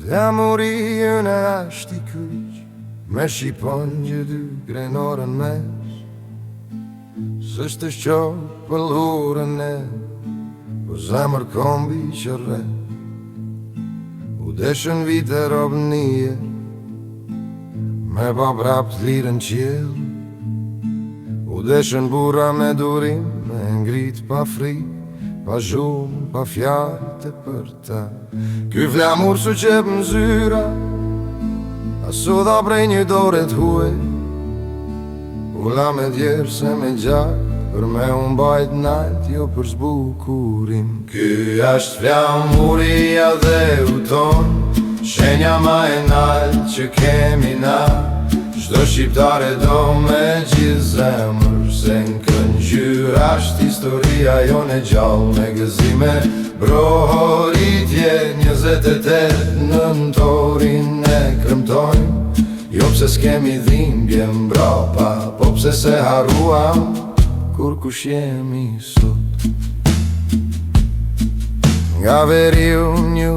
Flamurin e ashtë I kyq, me shqipon gjë dy grenorën mes. S'është shqop për lurën e, po zemër kombi që rre. U deshën vite robënie, me pa prap t'lirën qjell. U deshën bura me durim, me ngrit pa fri, pa zhumë, pa fjallë të për ta. Ky flamur su qep në zyra, asu dha prej një dore t'huaj. Ula me djerë se me gjak, për me unë bajt nalt, jo për zbukurim. Ky ashtë flamuria dhe uton, shenja ma e nalt që kemi na. Çdo shqiptare do me gjithë zemër, se në këngjyr ashtë historia jone gjallë. Me gëzime brohoritje 28 nëntorin e kremtojmë. Jo pse s'kemi dhimbje mbrapa, po pse se harruam kur kush jemi sot. Nga veriu nju,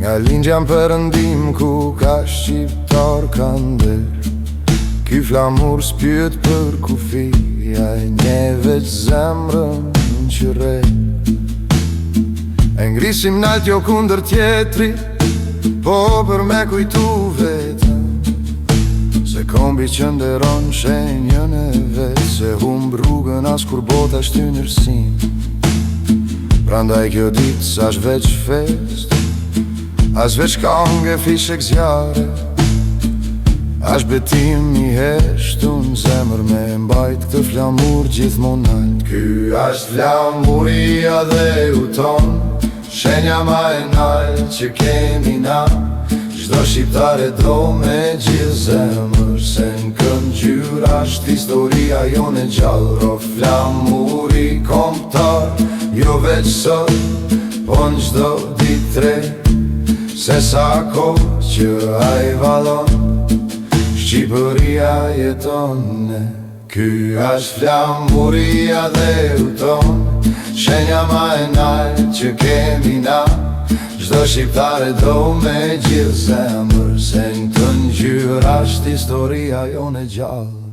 nga lingjam përëndim ku ka shqiptar kander. Ky flamur s'pyet për kufi, ja e nje veç zemrën që re. E ngrisim nalt jo kunder tjetri, po për me kujtu vetëm, se kombi që nderon shenjën e vetë. Se humb rrugën as kur bota shty nërsin. Prandaj kjo dit s'ash veç fest, as veç kange fishek zjare. Ash betim I heshtu në zemër, me mbajt këtë flamur gjithmon nalt. Ky asht flamuria dhe uton, shenja ma e nalt që kemi na. Çdo shqiptare do me gjithë zemër, se në këngjyr asht historia jone gjallë. Ro flamuri kombëtar, jo veç sot, po në çdo ditë tre. Se sa kohë që ai vallon, Shqipëria jeton. Ky asht flamuria dhe uton, shenja ma e nalt që kemi na. Çdo shqiptare do me gjithë zemër, se në këngjyr asht historia jone gjallë.